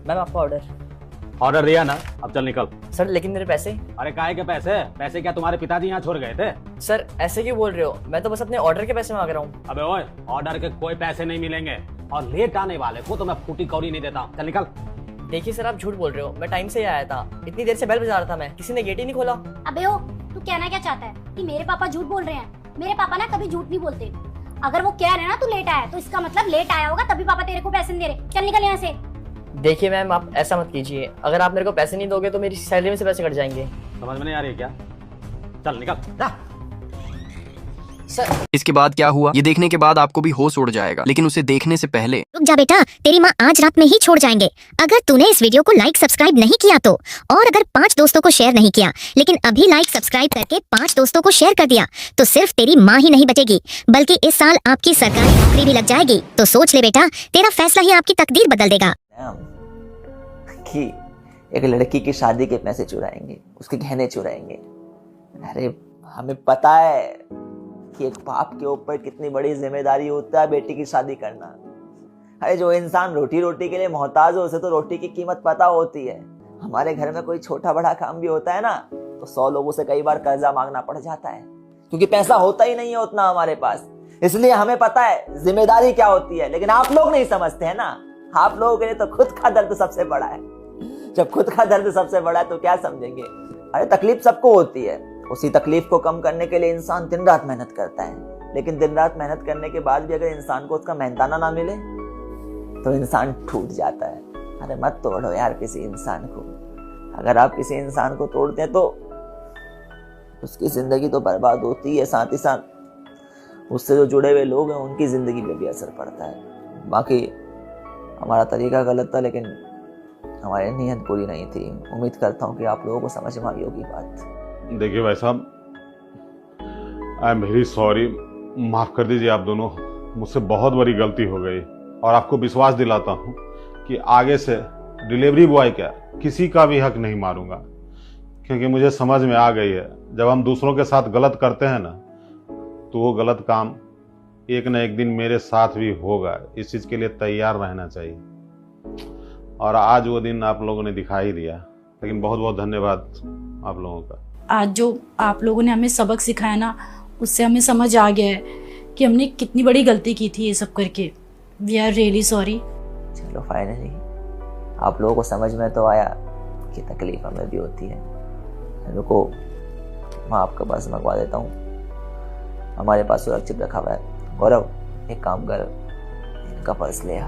Ma'am आपका order. Order दिया ना, अब चल निकल। सर लेकिन मेरे पैसे। अरे काहे के पैसे? पैसे क्या तुम्हारे पिताजी यहाँ छोड़ गए थे? सर ऐसे क्यों बोल रहे हो, मैं तो बस अपने ऑर्डर के पैसे मांग रहा हूँ। अबे ओए, ऑर्डर के कोई पैसे नहीं मिलेंगे और लेट आने वाले को तो मैं फूटी कौड़ी नहीं देता। चल निकल। देखिए सर आप झूठ बोल रहे हो, मैं टाइम से ही आया था, इतनी देर से बेल बजा रहा था मैं, किसी ने गेट ही नहीं खोला। अबे ओ, तू कहना क्या चाहता है कि मेरे पापा झूठ बोल रहे हैं? मेरे पापा ना कभी झूठ नहीं बोलते। अगर वो कह रहे हैं ना तू लेट आया, तो इसका मतलब लेट आया होगा, तभी पापा तेरे को पैसे नहीं दे रहे। चल निकल यहाँ से। देखिए मैम आप ऐसा मत कीजिए, अगर आप मेरे को पैसे नहीं दोगे तो मेरी सैलरी में से पैसे कट जाएंगे। समझ में नहीं आ रही है क्या? चल निकल जा। सर इसके बाद क्या हुआ ये देखने के बाद आपको भी होश उड़ जाएगा, लेकिन उसे देखने से पहले रुक जा बेटा, तेरी माँ आज रात में ही छोड़ जाएंगे। अगर तूने इस वीडियो को लाइक सब्सक्राइब नहीं किया तो, और अगर 5 दोस्तों को शेयर नहीं किया, लेकिन अभी लाइक सब्सक्राइब करके 5 दोस्तों को शेयर कर दिया, तो सिर्फ तेरी माँ ही नहीं बचेगी, बल्कि इस साल आपकी सरकारी नौकरी भी लग जाएगी। तो सोच ले बेटा, तेरा फैसला ही आपकी तकदीर बदल देगा। कि एक लड़की की शादी के पैसे चुराएंगे, उसके गहने चुराएंगे। अरे हमें पता है कि एक बाप के ऊपर कितनी बड़ी जिम्मेदारी होता है बेटी की शादी करना। अरे जो इंसान रोटी रोटी के लिए मोहताज हो, उसे तो रोटी की कीमत पता होती है। हमारे घर में कोई छोटा बड़ा काम भी होता है ना, तो 100 लोगों से कई बार कर्जा मांगना पड़ जाता है, क्योंकि पैसा होता ही नहीं है उतना हमारे पास। इसलिए हमें पता है जिम्मेदारी क्या होती है, लेकिन आप लोग नहीं समझते हैं ना। आप लोगों के लिए तो खुद का दर्द सबसे बड़ा है। जब खुद का दर्द सबसे बड़ा है तो क्या समझेंगे। अरे तकलीफ सबको होती है, उसी तकलीफ को कम करने के लिए इंसान दिन रात मेहनत करता है, लेकिन दिन रात मेहनत करने के बाद भी अगर इंसान को उसका मेहनताना ना मिले तो इंसान टूट जाता है। अरे मत तोड़ो यार किसी इंसान को। अगर आप किसी इंसान को तोड़ते हैं तो उसकी जिंदगी तो बर्बाद होती है, साथ ही साथ उससे जो जुड़े हुए लोग हैं उनकी जिंदगी पे भी असर पड़ता है। बाकी हमारा तरीका गलत था, लेकिन हमारी नीयत पूरी नहीं थी। उम्मीद करता हूँ कि आप लोगों को समझ में आई होगी बात। देखिए भाई साहब, आई एम वेरी सॉरी, माफ़ कर दीजिए आप दोनों, मुझसे बहुत बड़ी गलती हो गई। और आपको विश्वास दिलाता हूँ कि आगे से डिलीवरी बॉय क्या किसी का भी हक नहीं मारूंगा, क्योंकि मुझे समझ में आ गई है जब हम दूसरों के साथ गलत करते हैं ना, तो वो गलत काम एक न एक दिन मेरे साथ भी होगा। इस चीज़ के लिए तैयार रहना चाहिए, और आज वो दिन आप लोगों ने दिखा ही दिया। लेकिन बहुत बहुत धन्यवाद आप लोगों का। आज जो आप लोगों ने हमें सबक सिखाया ना, उससे हमें समझ आ गया है कि हमने कितनी बड़ी गलती की थी ये सब करके। We are really sorry. चलो फाइनली आप लोगों को समझ में तो आया कि तकलीफ हमें भी होती है। रुको मैं आपका पर्स मंगवा देता हूँ, हमारे पास सुरक्षित रखा हुआ है। गौरव एक काम कर, इनका पर्स ले आ।